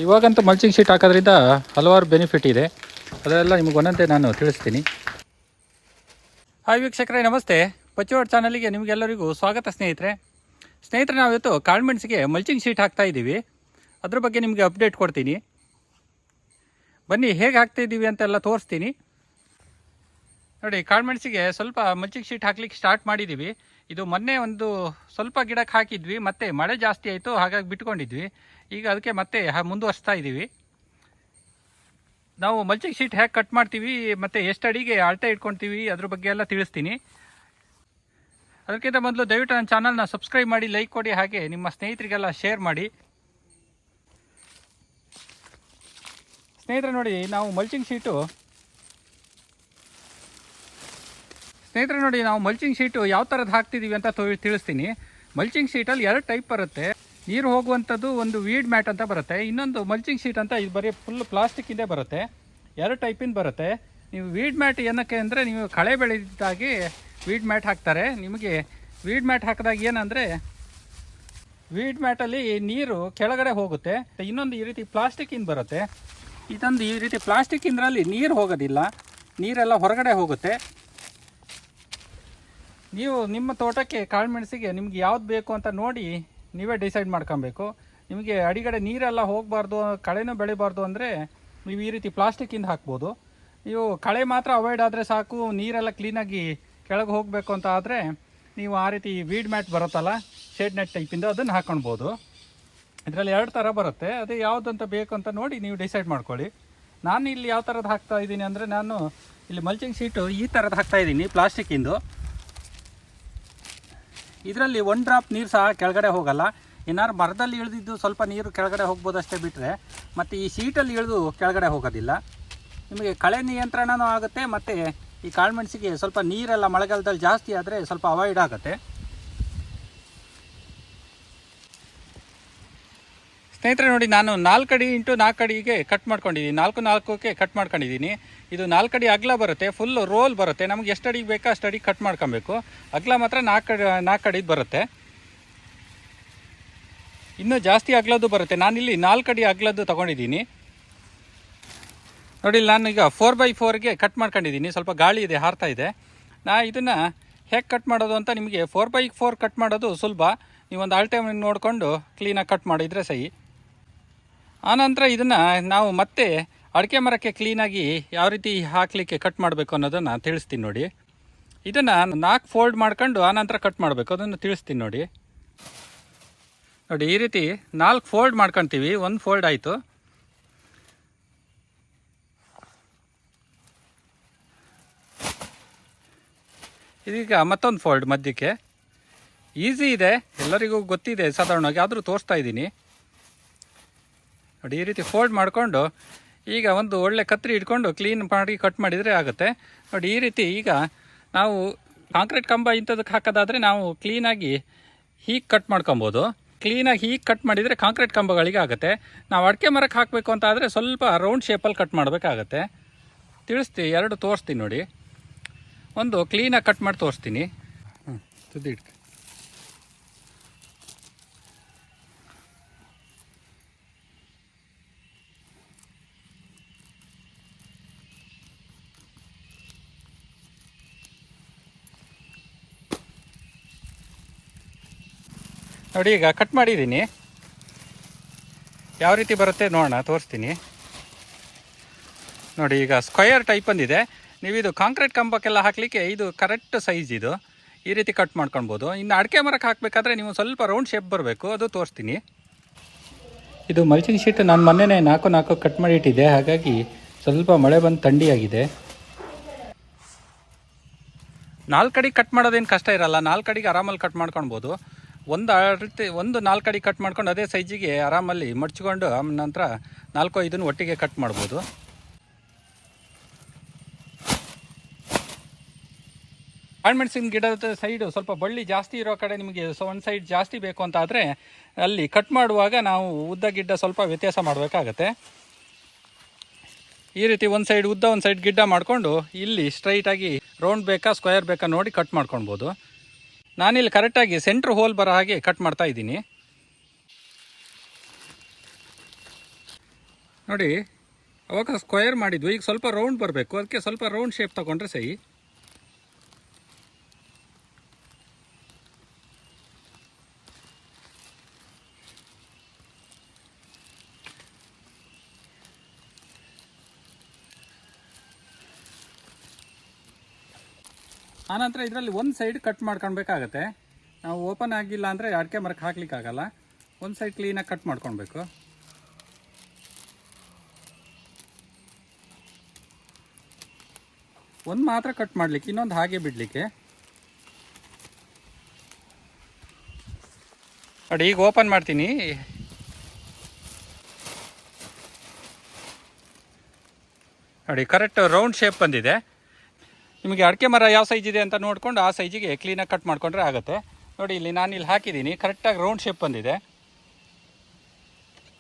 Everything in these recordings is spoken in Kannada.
ಇವಾಗಂತೂ ಮಲ್ಚಿಂಗ್ ಶೀಟ್ ಹಾಕೋದ್ರಿಂದ ಹಲವಾರು ಬೆನಿಫಿಟ್ ಇದೆ. ಅದೆಲ್ಲ ನಿಮಗೆ ಒಂದೊಂದೇ ನಾನು ತಿಳಿಸ್ತೀನಿ. ಹಾಯ್ ವೀಕ್ಷಕರೇ, ನಮಸ್ತೆ. ಪಚ್ಚೋಡ್ ಚಾನಲಿಗೆ ನಿಮಗೆಲ್ಲರಿಗೂ ಸ್ವಾಗತ ಸ್ನೇಹಿತರೆ. ನಾವು ಇವತ್ತು ಕಾಳುಮೆಣಸಿಗೆ ಮಲ್ಚಿಂಗ್ ಶೀಟ್ ಹಾಕ್ತಾ ಇದ್ದೀವಿ. ಅದ್ರ ಬಗ್ಗೆ ನಿಮಗೆ ಅಪ್ಡೇಟ್ ಕೊಡ್ತೀನಿ. ಬನ್ನಿ ಹೇಗೆ ಹಾಕ್ತಾಯಿದ್ದೀವಿ ಅಂತೆಲ್ಲ ತೋರಿಸ್ತೀನಿ. ನೋಡಿ, ಕಾಳುಮೆಣಸಿಗೆ ಸ್ವಲ್ಪ ಮಲ್ಚಿಂಗ್ ಶೀಟ್ ಹಾಕ್ಲಿಕ್ಕೆ ಸ್ಟಾರ್ಟ್ ಮಾಡಿದ್ದೀವಿ. ಇದು ಮೊನ್ನೆ ಒಂದು ಸ್ವಲ್ಪ ಗಿಡಕ್ಕೆ ಹಾಕಿದ್ವಿ, ಮತ್ತೆ ಮಳೆ ಜಾಸ್ತಿ ಆಯಿತು, ಹಾಗಾಗಿ ಬಿಟ್ಕೊಂಡಿದ್ವಿ. ಈಗ ಅದಕ್ಕೆ ಮತ್ತೆ ಮುಂದುವರಿಸ್ತಾ ಇದ್ದೀವಿ. ನಾವು ಮಲ್ಚಿಂಗ್ ಶೀಟ್ ಹೇಗೆ ಕಟ್ ಮಾಡ್ತೀವಿ ಮತ್ತು ಎಷ್ಟು ಅಡಿಗೆ ಅಳತೆ ಇಟ್ಕೊಳ್ತೀವಿ ಅದ್ರ ಬಗ್ಗೆ ಎಲ್ಲ ತಿಳಿಸ್ತೀನಿ. ಅದಕ್ಕಿಂತ ಮೊದಲು ದಯವಿಟ್ಟು ನನ್ನ ಚಾನಲ್ನ ಸಬ್ಸ್ಕ್ರೈಬ್ ಮಾಡಿ, ಲೈಕ್ ಕೊಡಿ, ಹಾಗೆ ನಿಮ್ಮ ಸ್ನೇಹಿತರಿಗೆಲ್ಲ ಶೇರ್ ಮಾಡಿ. ಸ್ನೇಹಿತರೆ ನೋಡಿ, ನಾವು ಮಲ್ಚಿಂಗ್ ಶೀಟು ಯಾವ ಥರದ್ದು ಹಾಕ್ತಿದ್ದೀವಿ ಅಂತ ತಿಳಿಸ್ತೀನಿ. ಮಲ್ಚಿಂಗ್ ಶೀಟಲ್ಲಿ 2 ಟೈಪ್ ಬರುತ್ತೆ. ನೀರು ಹೋಗುವಂಥದ್ದು ಒಂದು ವೀಡ್ ಮ್ಯಾಟ್ ಅಂತ ಬರುತ್ತೆ, ಇನ್ನೊಂದು ಮಲ್ಚಿಂಗ್ ಶೀಟ್ ಅಂತ. ಇದು ಬರೀ ಫುಲ್ ಪ್ಲಾಸ್ಟಿಕ್ಕಿಂದೇ ಬರುತ್ತೆ. 2 ಟೈಪಿಂದ ಬರುತ್ತೆ. ನೀವು ವೀಡ್ ಮ್ಯಾಟ್ ಏನಕ್ಕೆ ಅಂದರೆ, ನೀವು ಕಳೆ ಬೆಳೆದಾಗಿ ವೀಡ್ ಮ್ಯಾಟ್ ಹಾಕ್ತಾರೆ. ನಿಮಗೆ ವೀಡ್ ಮ್ಯಾಟ್ ಹಾಕಿದಾಗ ಏನಂದರೆ, ವೀಡ್ ಮ್ಯಾಟಲ್ಲಿ ನೀರು ಕೆಳಗಡೆ ಹೋಗುತ್ತೆ. ಇನ್ನೊಂದು ಈ ರೀತಿ ಪ್ಲಾಸ್ಟಿಕ್ಕಿಂದ ಬರುತ್ತೆ. ಇದೊಂದು ಈ ರೀತಿ ಪ್ಲಾಸ್ಟಿಕ್ಕಿಂದ್ರಲ್ಲಿ ನೀರು ಹೋಗೋದಿಲ್ಲ, ನೀರೆಲ್ಲ ಹೊರಗಡೆ ಹೋಗುತ್ತೆ. ನೀವು ನಿಮ್ಮ ತೋಟಕ್ಕೆ ಕಾಳುಮೆಣಸಿಗೆ ನಿಮ್ಗೆ ಯಾವ್ದು ಬೇಕು ಅಂತ ನೋಡಿ ನೀವೇ ಡಿಸೈಡ್ ಮಾಡ್ಕೊಬೇಕು. ನಿಮಗೆ ಅಡಿಗಡೆ ನೀರೆಲ್ಲ ಹೋಗಬಾರ್ದು, ಕಳೆನೂ ಬೆಳಿಬಾರ್ದು ಅಂದರೆ ನೀವು ಈ ರೀತಿ ಪ್ಲಾಸ್ಟಿಕ್ಕಿಂದ ಹಾಕ್ಬೋದು. ನೀವು ಕಳೆ ಮಾತ್ರ ಅವಾಯ್ಡ್ ಆದರೆ ಸಾಕು, ನೀರೆಲ್ಲ ಕ್ಲೀನಾಗಿ ಕೆಳಗೆ ಹೋಗಬೇಕು ಅಂತ ಆದರೆ ನೀವು ಆ ರೀತಿ ವೀಡ್ ಮ್ಯಾಟ್ ಬರುತ್ತಲ್ಲ, ಶೇಡ್ ನೆಟ್ ಟೈಪಿಂದ, ಅದನ್ನು ಹಾಕ್ಕೊಳ್ಬೋದು. ಇದರಲ್ಲಿ 2 ಥರ ಬರುತ್ತೆ. ಅದೇ ಯಾವುದಂತ ಬೇಕು ಅಂತ ನೋಡಿ ನೀವು ಡಿಸೈಡ್ ಮಾಡ್ಕೊಳ್ಳಿ. ನಾನು ಇಲ್ಲಿ ಯಾವ ಥರದ್ದು ಹಾಕ್ತಾ ಇದ್ದೀನಿ ಅಂದರೆ, ನಾನು ಇಲ್ಲಿ ಮಲ್ಚಿಂಗ್ ಶೀಟು ಈ ಥರದ್ದು ಹಾಕ್ತಾಯಿದ್ದೀನಿ, ಪ್ಲಾಸ್ಟಿಕ್ಕಿಂದು. ಇದರಲ್ಲಿ 1 ಡ್ರಾಪ್ ನೀರು ಸಹ ಕೆಳಗಡೆ ಹೋಗಲ್ಲ. ಏನಾದ್ರು ಮರದಲ್ಲಿ ಇಳಿದಿದ್ದು ಸ್ವಲ್ಪ ನೀರು ಕೆಳಗಡೆ ಹೋಗ್ಬೋದು ಅಷ್ಟೇ ಬಿಟ್ಟರೆ, ಮತ್ತು ಈ ಶೀಟಲ್ಲಿ ಇಳಿದು ಕೆಳಗಡೆ ಹೋಗೋದಿಲ್ಲ. ನಿಮಗೆ ಕಳೆ ನಿಯಂತ್ರಣನೂ ಆಗುತ್ತೆ, ಮತ್ತು ಈ ಕಾಳುಮೆಣಸಿಗೆ ಸ್ವಲ್ಪ ನೀರೆಲ್ಲ ಮಳೆಗಾಲದಲ್ಲಿ ಜಾಸ್ತಿ ಆದರೆ ಸ್ವಲ್ಪ ಅವಾಯ್ಡ್ ಆಗುತ್ತೆ. ಸ್ನೇಹಿತರೆ ನೋಡಿ, ನಾನು 4 ಅಡಿ ಇಂಟು 4 ಅಡಿಗೆ ಕಟ್ ಮಾಡ್ಕೊಂಡಿದ್ದೀನಿ. 4-4ಕ್ಕೆ ಕಟ್ ಮಾಡ್ಕೊಂಡಿದ್ದೀನಿ. ಇದು 4 ಅಡಿ ಅಗಲ ಬರುತ್ತೆ, ಫುಲ್ ರೋಲ್ ಬರುತ್ತೆ. ನಮಗೆ ಎಷ್ಟು ಅಡಿಗೆ ಬೇಕೋ ಅಷ್ಟು ಅಡಿಗೆ ಕಟ್ ಮಾಡ್ಕೊಬೇಕು. ಅಗಲ ಮಾತ್ರ 4 ಅಡಿದು ಬರುತ್ತೆ. ಇನ್ನೂ ಜಾಸ್ತಿ ಅಗಲದ್ದು ಬರುತ್ತೆ. ನಾನಿಲ್ಲಿ 4 ಅಡಿ ಅಗಲದ್ದು ತೊಗೊಂಡಿದ್ದೀನಿ. ನೋಡಿ, ನಾನೀಗ 4x4ಗೆ ಕಟ್ ಮಾಡ್ಕೊಂಡಿದ್ದೀನಿ. ಸ್ವಲ್ಪ ಗಾಳಿ ಇದೆ, ಹಾರ್ತಾ ಇದೆ. ಇದನ್ನು ಹೇಗೆ ಕಟ್ ಮಾಡೋದು ಅಂತ ನಿಮಗೆ 4x4 ಕಟ್ ಮಾಡೋದು ಸುಲಭ. ನೀವೊಂದು ಅಳತೆ ನೋಡಿಕೊಂಡು ಕ್ಲೀನಾಗಿ ಕಟ್ ಮಾಡಿದರೆ ಸಹಿ. ಆನಂತರ ಇದನ್ನು ನಾವು ಮತ್ತೆ ಅಡಿಕೆ ಮರಕ್ಕೆ ಕ್ಲೀನಾಗಿ ಯಾವ ರೀತಿ ಹಾಕಲಿಕ್ಕೆ ಕಟ್ ಮಾಡಬೇಕು ಅನ್ನೋದನ್ನು ತಿಳಿಸ್ತೀನಿ ನೋಡಿ. ಇದನ್ನು 4 ಫೋಲ್ಡ್ ಮಾಡ್ಕೊಂಡು ಆನಂತರ ಕಟ್ ಮಾಡಬೇಕು, ಅದನ್ನು ತಿಳಿಸ್ತೀನಿ ನೋಡಿ. ನೋಡಿ, ಈ ರೀತಿ 4 ಫೋಲ್ಡ್ ಮಾಡ್ಕೊತೀವಿ. 1 ಫೋಲ್ಡ್ ಆಯಿತು. ಇದೀಗ ಮತ್ತೊಂದು ಫೋಲ್ಡ್ ಮಧ್ಯಕ್ಕೆ. ಈಸಿ ಇದೆ, ಎಲ್ಲರಿಗೂ ಗೊತ್ತಿದೆ ಸಾಧಾರಣವಾಗಿ, ಆದರೂ ತೋರಿಸ್ತಾ ಇದ್ದೀನಿ ನೋಡಿ. ಈ ರೀತಿ ಫೋಲ್ಡ್ ಮಾಡಿಕೊಂಡು ಈಗ ಒಂದು ಒಳ್ಳೆ ಕತ್ತರಿ ಇಟ್ಕೊಂಡು ಕ್ಲೀನ್ ಮಾಡಿ ಕಟ್ ಮಾಡಿದರೆ ಆಗುತ್ತೆ ನೋಡಿ. ಈ ರೀತಿ ಈಗ ನಾವು ಕಾಂಕ್ರೀಟ್ ಕಂಬ ಇಂಥದಕ್ಕೆ ಹಾಕೋದಾದರೆ ನಾವು ಕ್ಲೀನಾಗಿ ಹೀಗೆ ಕಟ್ ಮಾಡ್ಕೊಬೋದು. ಕ್ಲೀನಾಗಿ ಹೀಗೆ ಕಟ್ ಮಾಡಿದರೆ ಕಾಂಕ್ರೀಟ್ ಕಂಬಗಳಿಗೆ ಆಗುತ್ತೆ. ನಾವು ಅಡಿಕೆ ಮರಕ್ಕೆ ಹಾಕಬೇಕು ಅಂತ ಆದರೆ ಸ್ವಲ್ಪ ರೌಂಡ್ ಶೇಪಲ್ಲಿ ಕಟ್ ಮಾಡಬೇಕಾಗತ್ತೆ. ತಿಳಿಸ್ತೀನಿ, 2 ತೋರಿಸ್ತೀನಿ ನೋಡಿ. ಒಂದು ಕ್ಲೀನಾಗಿ ಕಟ್ ಮಾಡಿ ತೋರಿಸ್ತೀನಿ. ತುದಿ ಇಟ್ಕ. ನೋಡಿ, ಈಗ ಕಟ್ ಮಾಡಿದ್ದೀನಿ. ಯಾವ ರೀತಿ ಬರುತ್ತೆ ನೋಡೋಣ, ತೋರಿಸ್ತೀನಿ ನೋಡಿ. ಈಗ ಸ್ಕ್ವಯರ್ ಟೈಪ್ ಬಂದಿದೆ. ನೀವು ಇದು ಕಾಂಕ್ರೀಟ್ ಕಂಬಕ್ಕೆಲ್ಲ ಹಾಕಲಿಕ್ಕೆ ಇದು ಕರೆಕ್ಟ್ ಸೈಜ್. ಇದು ಈ ರೀತಿ ಕಟ್ ಮಾಡ್ಕೊಳ್ಬೋದು. ಇನ್ನು ಅಡಿಕೆ ಮರಕ್ಕೆ ಹಾಕಬೇಕಾದ್ರೆ ನೀವು ಸ್ವಲ್ಪ ರೌಂಡ್ ಶೇಪ್ ಬರಬೇಕು, ಅದು ತೋರಿಸ್ತೀನಿ. ಇದು ಮಲ್ಚಿಂಗ್ ಶೀಟ್ ನಾನು ಮೊನ್ನೆ 4 ಕಟ್ ಮಾಡಿ ಇಟ್ಟಿದ್ದೆ, ಹಾಗಾಗಿ ಸ್ವಲ್ಪ ಮಳೆ ಬಂದು ಥಂಡಿಯಾಗಿದೆ. 4 ಅಡಿ ಕಟ್ ಮಾಡೋದೇನು ಕಷ್ಟ ಇರಲ್ಲ. 4 ಅಡಿಗೆ ಆರಾಮಲ್ಲಿ ಕಟ್ ಮಾಡ್ಕೊಳ್ಬೋದು. ಒಂದು 4 ಅಡಿ ಕಟ್ ಮಾಡ್ಕೊಂಡು ಅದೇ ಸೈಜಿಗೆ ಆರಾಮಲ್ಲಿ ಮಡ್ಚ್ಕೊಂಡು ನಂತರ 4-5 ಒಟ್ಟಿಗೆ ಕಟ್ ಮಾಡ್ಬೋದು. ಕಾಳುಮೆಣಸಿನ ಗಿಡದ ಸೈಡು ಸ್ವಲ್ಪ ಬಳ್ಳಿ ಜಾಸ್ತಿ ಇರೋ ಕಡೆ ನಿಮಗೆ ಒಂದು ಸೈಡ್ ಜಾಸ್ತಿ ಬೇಕು ಅಂತ ಆದರೆ ಅಲ್ಲಿ ಕಟ್ ಮಾಡುವಾಗ ನಾವು ಉದ್ದ ಗಿಡ್ಡ ಸ್ವಲ್ಪ ವ್ಯತ್ಯಾಸ ಮಾಡಬೇಕಾಗತ್ತೆ. ಈ ರೀತಿ ಒಂದು ಸೈಡ್ ಉದ್ದ ಒಂದು ಸೈಡ್ ಗಿಡ್ಡ ಮಾಡಿಕೊಂಡು ಇಲ್ಲಿ ಸ್ಟ್ರೈಟಾಗಿ ರೌಂಡ್ ಬೇಕಾ ಸ್ಕ್ವೇರ್ ಬೇಕಾ ನೋಡಿ ಕಟ್ ಮಾಡ್ಕೊಳ್ಬೋದು. ನಾನಿಲ್ಲಿ ಕರೆಕ್ಟಾಗಿ ಸೆಂಟ್ರ್ ಹೋಲ್ ಬರೋ ಹಾಗೆ ಕಟ್ ಮಾಡ್ತಾ ಇದ್ದೀನಿ. ನೋಡಿ, ಅವಾಗ ಸ್ಕ್ವೇರ್ ಮಾಡಿದ್ವಿ, ಈಗ ಸ್ವಲ್ಪ ರೌಂಡ್ ಬರಬೇಕು, ಅದಕ್ಕೆ ಸ್ವಲ್ಪ ರೌಂಡ್ ಶೇಪ್ ತೊಗೊಂಡ್ರೆ ಸಹಿ. ಆನಂತರ ಇದರಲ್ಲಿ ಒಂದು ಸೈಡ್ ಕಟ್ ಮಾಡ್ಕೊಳ್ಬೇಕಾಗತ್ತೆ. ನಾವು ಓಪನ್ ಆಗಿಲ್ಲ ಅಂದರೆ ಅಡಿಕೆ ಮರಕ್ಕೆ ಹಾಕ್ಲಿಕ್ಕಾಗಲ್ಲ. ಒಂದು ಸೈಡ್ ಕ್ಲೀನಾಗಿ ಕಟ್ ಮಾಡ್ಕೊಳ್ಬೇಕು. ಒಂದು ಮಾತ್ರ ಕಟ್ ಮಾಡಲಿಕ್ಕೆ, ಇನ್ನೊಂದು ಹಾಗೆ ಬಿಡಲಿಕ್ಕೆ. ನೋಡಿ, ಈಗ ಓಪನ್ ಮಾಡ್ತೀನಿ. ನೋಡಿ, ಕರೆಕ್ಟ್ ರೌಂಡ್ ಶೇಪ್ ಬಂದಿದೆ. ನಿಮಗೆ ಅಡಿಕೆ ಮರ ಯಾವ ಸೈಜ್ ಇದೆ ಅಂತ ನೋಡ್ಕೊಂಡು ಆ ಸೈಜಿಗೆ ಕ್ಲೀನಾಗಿ ಕಟ್ ಮಾಡಿಕೊಂಡ್ರೆ ಆಗುತ್ತೆ. ನೋಡಿ, ಇಲ್ಲಿ ನಾನು ಇಲ್ಲಿ ಹಾಕಿದ್ದೀನಿ, ಕರೆಕ್ಟಾಗಿ ರೌಂಡ್ ಶೇಪ್ ಬಂದಿದೆ,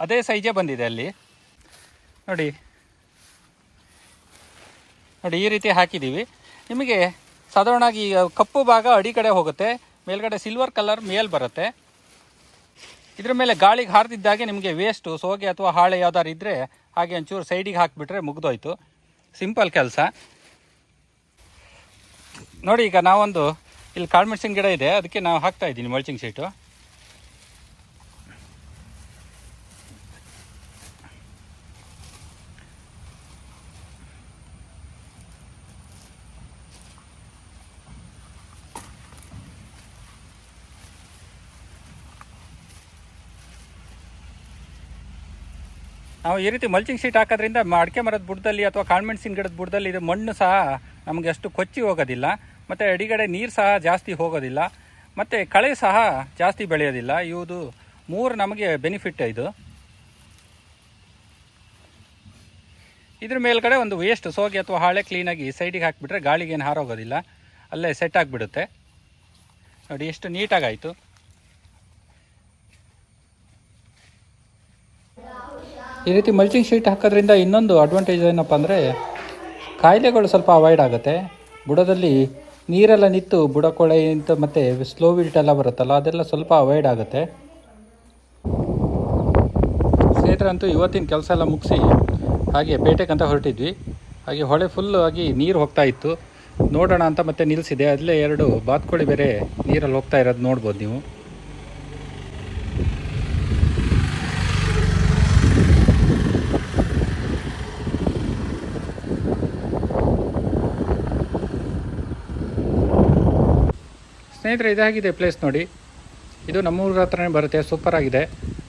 ಅದೇ ಸೈಜೇ ಬಂದಿದೆ ಅಲ್ಲಿ. ನೋಡಿ ನೋಡಿ, ಈ ರೀತಿ ಹಾಕಿದ್ದೀವಿ. ನಿಮಗೆ ಸಾಧಾರಣವಾಗಿ ಕಪ್ಪು ಭಾಗ ಅಡಿ ಕಡೆ ಹೋಗುತ್ತೆ, ಮೇಲ್ಗಡೆ ಸಿಲ್ವರ್ ಕಲರ್ ಮೇಲ್ ಬರುತ್ತೆ. ಇದ್ರ ಮೇಲೆ ಗಾಳಿಗೆ ಹಾರಿದಿದ್ದಾಗೆ ನಿಮಗೆ ವೇಸ್ಟು, ಸೋಗೆ ಅಥವಾ ಹಾಳೆ ಯಾವ್ದಾರು ಇದ್ದರೆ ಹಾಗೆ ಒಂಚೂರು ಸೈಡಿಗೆ ಹಾಕಿಬಿಟ್ರೆ ಮುಗ್ದೋಯ್ತು. ಸಿಂಪಲ್ ಕೆಲಸ. ನೋಡಿ, ಈಗ ನಾವೊಂದು ಇಲ್ಲಿ ಕಾಳುಮೆಣಸಿನ ಗಿಡ ಇದೆ, ಅದಕ್ಕೆ ನಾವು ಹಾಕ್ತಾ ಇದ್ದೀನಿ ಮಲ್ಚಿಂಗ್ ಶೀಟು. ನಾವು ಈ ರೀತಿ ಮಲ್ಚಿಂಗ್ ಶೀಟ್ ಹಾಕೋದ್ರಿಂದ ಅಡಿಕೆ ಮರದ ಬುಡದಲ್ಲಿ ಅಥವಾ ಕಾಳುಮೆಣಸಿನ ಗಿಡದ ಬುಡದಲ್ಲಿ ಇದು ಮಣ್ಣು ಸಹ ನಮಗೆ ಅಷ್ಟು ಕೊಚ್ಚಿ ಹೋಗೋದಿಲ್ಲ, ಮತ್ತು ಅಡಿಗಡೆ ನೀರು ಸಹ ಜಾಸ್ತಿ ಹೋಗೋದಿಲ್ಲ, ಮತ್ತು ಕಳೆ ಸಹ ಜಾಸ್ತಿ ಬೆಳೆಯೋದಿಲ್ಲ. ಇವುದು 3 ನಮಗೆ ಬೆನಿಫಿಟ್ ಇದು. ಇದ್ರ ಮೇಲ್ಗಡೆ ಒಂದು ವೇಸ್ಟ್ ಸೋಗೆ ಅಥವಾ ಹಾಳೆ ಕ್ಲೀನಾಗಿ ಸೈಡಿಗೆ ಹಾಕಿಬಿಟ್ರೆ ಗಾಳಿಗೇನು ಹಾರೋಗೋದಿಲ್ಲ, ಅಲ್ಲೇ ಸೆಟ್ ಆಗಿಬಿಡುತ್ತೆ. ನೋಡಿ, ಎಷ್ಟು ನೀಟಾಗಾಯಿತು. ಈ ರೀತಿ ಮಲ್ಚಿಂಗ್ ಶೀಟ್ ಹಾಕೋದ್ರಿಂದ ಇನ್ನೊಂದು ಅಡ್ವಾಂಟೇಜ್ ಏನಪ್ಪ ಅಂದರೆ ಕಾಯಿಲೆಗಳು ಸ್ವಲ್ಪ ಅವಾಯ್ಡ್ ಆಗುತ್ತೆ. ಬುಡದಲ್ಲಿ ನೀರೆಲ್ಲ ನಿಂತು ಬುಡಕೊಳೆ ಅಂತ ಮತ್ತು ಸ್ಲೋ ವಿಲ್ಟ್ ಎಲ್ಲ ಬರುತ್ತಲ್ಲ, ಅದೆಲ್ಲ ಸ್ವಲ್ಪ ಅವಾಯ್ಡ್ ಆಗುತ್ತೆ. ಸ್ನೇಹಿತರಂತೂ ಇವತ್ತಿನ ಕೆಲಸ ಎಲ್ಲ ಮುಗಿಸಿ ಹಾಗೆ ಪೇಟೆಗಂತ ಹೊರಟಿದ್ವಿ. ಹಾಗೆ ಹೊಳೆ ಫುಲ್ಲು ಆಗಿ ನೀರು ಹೋಗ್ತಾ ಇತ್ತು, ನೋಡೋಣ ಅಂತ ಮತ್ತೆ ನಿಲ್ಲಿಸಿದೆ. ಅಲ್ಲೇ 2 ಬಾತುಕೋಳಿ ಬೇರೆ ನೀರಲ್ಲಿ ಹೋಗ್ತಾ ಇರೋದು ನೋಡ್ಬೋದು ನೀವು. ಸ್ನೇಹಿತರೆ, ಇದಾಗಿದೆ ಪ್ಲೇಸ್ ನೋಡಿ. ಇದು ನಮ್ಮೂರ ಹತ್ರನೇ ಬರುತ್ತೆ, ಸೂಪರಾಗಿದೆ.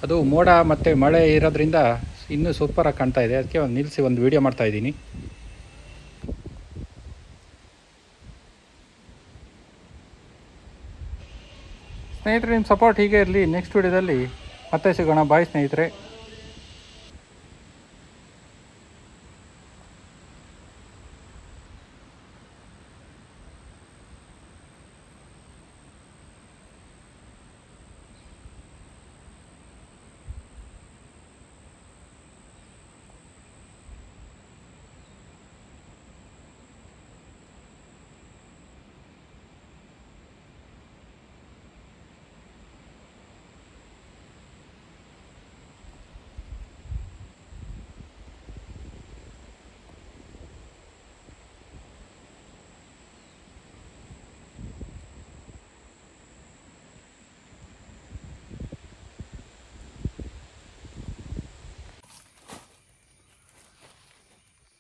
ಅದು ಮೋಡ ಮತ್ತು ಮಳೆ ಇರೋದ್ರಿಂದ ಇನ್ನೂ ಸೂಪರಾಗಿ ಕಾಣ್ತಾ ಇದೆ. ಅದಕ್ಕೆ ಒಂದು ನಿಲ್ಲಿಸಿ ಒಂದು ವೀಡಿಯೋ ಮಾಡ್ತಾಯಿದ್ದೀನಿ. ಸ್ನೇಹಿತರೆ, ನಿಮ್ಮ ಸಪೋರ್ಟ್ ಹೀಗೆ ಇರಲಿ. ನೆಕ್ಸ್ಟ್ ವೀಡಿಯೋದಲ್ಲಿ ಮತ್ತೆ ಸಿಗೋಣ. ಬಾಯ್ ಸ್ನೇಹಿತರೆ.